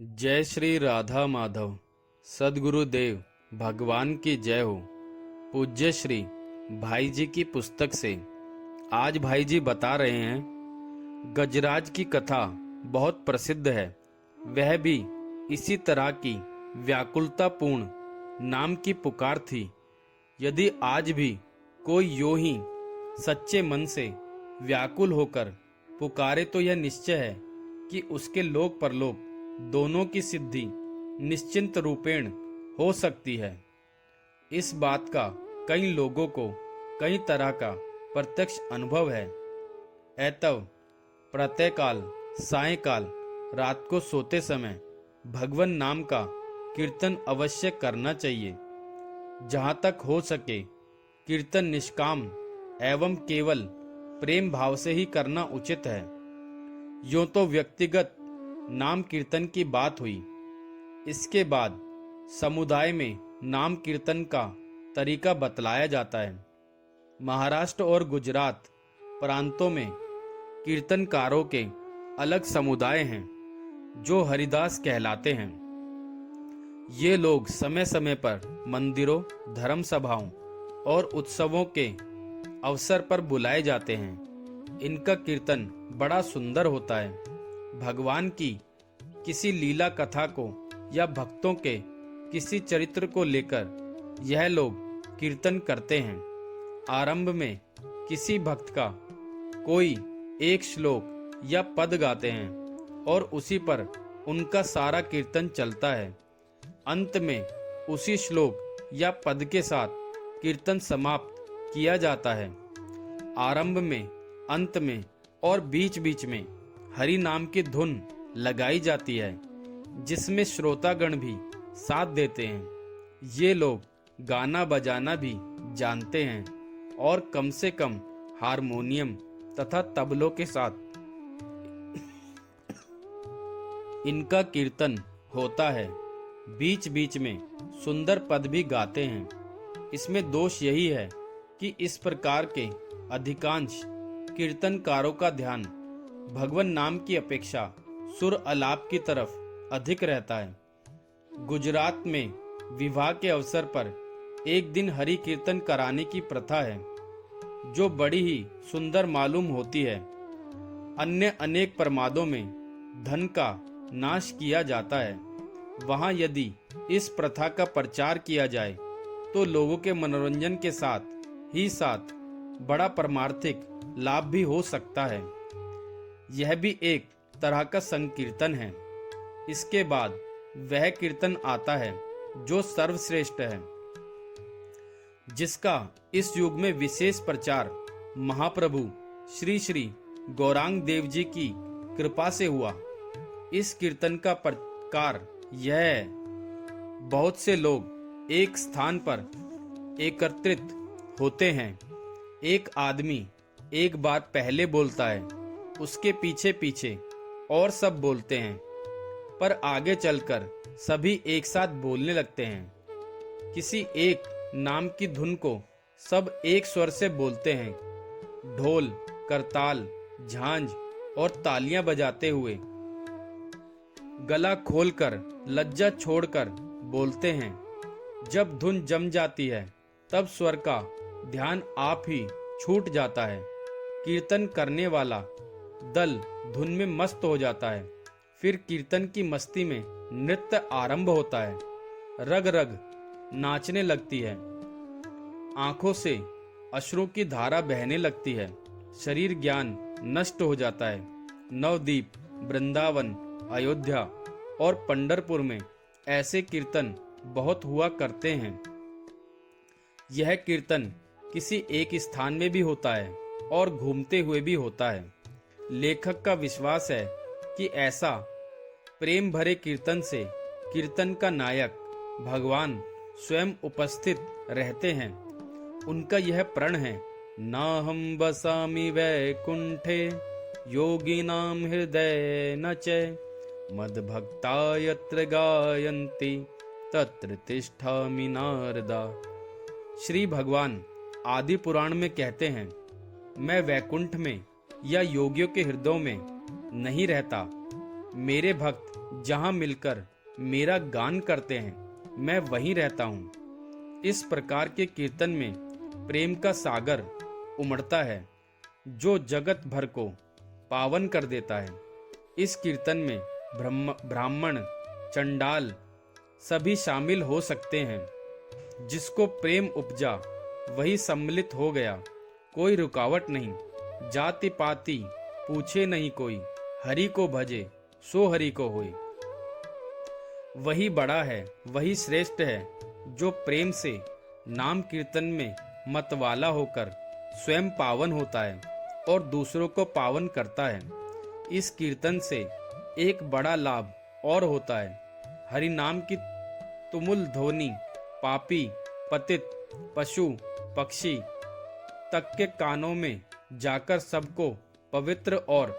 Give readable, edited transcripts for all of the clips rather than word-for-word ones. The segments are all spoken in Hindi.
जय श्री राधा माधव। सद्गुरुदेव भगवान की जय हो। पूज्य श्री भाई जी की पुस्तक से आज भाई जी बता रहे हैं, गजराज की कथा बहुत प्रसिद्ध है। वह भी इसी तरह की व्याकुलतापूर्ण नाम की पुकार थी। यदि आज भी कोई यूं ही सच्चे मन से व्याकुल होकर पुकारे तो यह निश्चय है कि उसके लोक परलोक दोनों की सिद्धि निश्चिंत रूपेण हो सकती है। इस बात का कई लोगों को कई तरह का प्रत्यक्ष अनुभव है। ऐतव प्रातःकाल, सायंकाल, रात को सोते समय भगवान नाम का कीर्तन अवश्य करना चाहिए। जहाँ तक हो सके कीर्तन निष्काम एवं केवल प्रेम भाव से ही करना उचित है। यूं तो व्यक्तिगत नाम कीर्तन की बात हुई। इसके बाद समुदाय में नाम कीर्तन का तरीका बतलाया जाता है। महाराष्ट्र और गुजरात प्रांतों में कीर्तनकारों के अलग समुदाय हैं जो हरिदास कहलाते हैं। ये लोग समय समय पर मंदिरों, धर्म सभाओं और उत्सवों के अवसर पर बुलाए जाते हैं। इनका कीर्तन बड़ा सुंदर होता है। भगवान की किसी लीला कथा को या भक्तों के किसी चरित्र को लेकर यह लोग कीर्तन करते हैं। आरंभ में किसी भक्त का कोई एक श्लोक या पद गाते हैं और उसी पर उनका सारा कीर्तन चलता है। अंत में उसी श्लोक या पद के साथ कीर्तन समाप्त किया जाता है। आरंभ में, अंत में और बीच बीच में हरि नाम की धुन लगाई जाती है, जिसमें श्रोतागण भी साथ देते हैं। ये लोग गाना बजाना भी जानते हैं और कम से कम हारमोनियम तथा तबलों के साथ इनका कीर्तन होता है। बीच बीच में सुंदर पद भी गाते हैं। इसमें दोष यही है कि इस प्रकार के अधिकांश कीर्तनकारों का ध्यान भगवान नाम की अपेक्षा सुर अलाप की तरफ अधिक रहता है। गुजरात में विवाह के अवसर पर एक दिन हरि कीर्तन कराने की प्रथा है, जो बड़ी ही सुंदर मालूम होती है। अन्य अनेक प्रमादों में धन का नाश किया जाता है। वहां यदि इस प्रथा का प्रचार किया जाए तो लोगों के मनोरंजन के साथ ही साथ बड़ा परमार्थिक लाभ भी हो सकता है। यह भी एक तरह का संकीर्तन है। इसके बाद वह कीर्तन आता है जो सर्वश्रेष्ठ है, जिसका इस युग में विशेष प्रचार महाप्रभु श्री श्री गौरांग देव जी की कृपा से हुआ। इस कीर्तन का प्रकार यह है, बहुत से लोग एक स्थान पर एकत्रित होते हैं। एक आदमी एक बार पहले बोलता है, उसके पीछे पीछे और सब बोलते हैं, पर आगे चलकर सभी एक साथ बोलने लगते हैं। किसी एक नाम की धुन को सब एक स्वर से बोलते हैं। ढोल, करताल, झांझ और तालियां बजाते हुए गला खोलकर लज्जा छोड़कर बोलते हैं। जब धुन जम जाती है तब स्वर का ध्यान आप ही छूट जाता है। कीर्तन करने वाला दल धुन में मस्त हो जाता है। फिर कीर्तन की मस्ती में नृत्य आरंभ होता है। रग रग नाचने लगती है। आंखों से अश्रु की धारा बहने लगती है। शरीर ज्ञान नष्ट हो जाता है। नवदीप, वृंदावन, अयोध्या और पंढरपुर में ऐसे कीर्तन बहुत हुआ करते हैं। यह कीर्तन किसी एक स्थान में भी होता है और घूमते हुए भी होता है। लेखक का विश्वास है कि ऐसा प्रेम भरे कीर्तन से कीर्तन का नायक भगवान स्वयं उपस्थित रहते हैं। उनका यह प्रण है, नाहं बसामि वैकुंठे योगिनां हृदय न च मद्भक्ता यत्र गायन्ति तत्र तिष्ठामि नारदा। श्री भगवान आदि पुराण में कहते हैं, मैं वैकुंठ में या योगियों के हृदयों में नहीं रहता। मेरे भक्त जहाँ मिलकर मेरा गान करते हैं, मैं वहीं रहता हूँ। इस प्रकार के कीर्तन में प्रेम का सागर उमड़ता है जो जगत भर को पावन कर देता है। इस कीर्तन में ब्राह्मण, चंडाल सभी शामिल हो सकते हैं। जिसको प्रेम उपजा वही सम्मिलित हो गया, कोई रुकावट नहीं। जाति पाति पूछे नहीं कोई, हरि को भजे सो हरि को होए। वही बड़ा है, वही श्रेष्ठ है जो प्रेम से नाम कीर्तन में मतवाला होकर स्वयं पावन होता है और दूसरों को पावन करता है। इस कीर्तन से एक बड़ा लाभ और होता है। हरि नाम की तुमुल ध्वनि पापी, पतित, पशु, पक्षी तक के कानों में जाकर सबको पवित्र और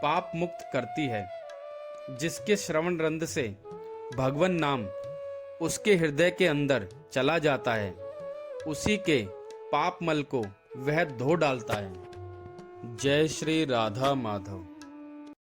पाप मुक्त करती है। जिसके श्रवण रंध्र से भगवन नाम उसके हृदय के अंदर चला जाता है, उसी के पाप मल को वह धो डालता है। जय श्री राधा माधव।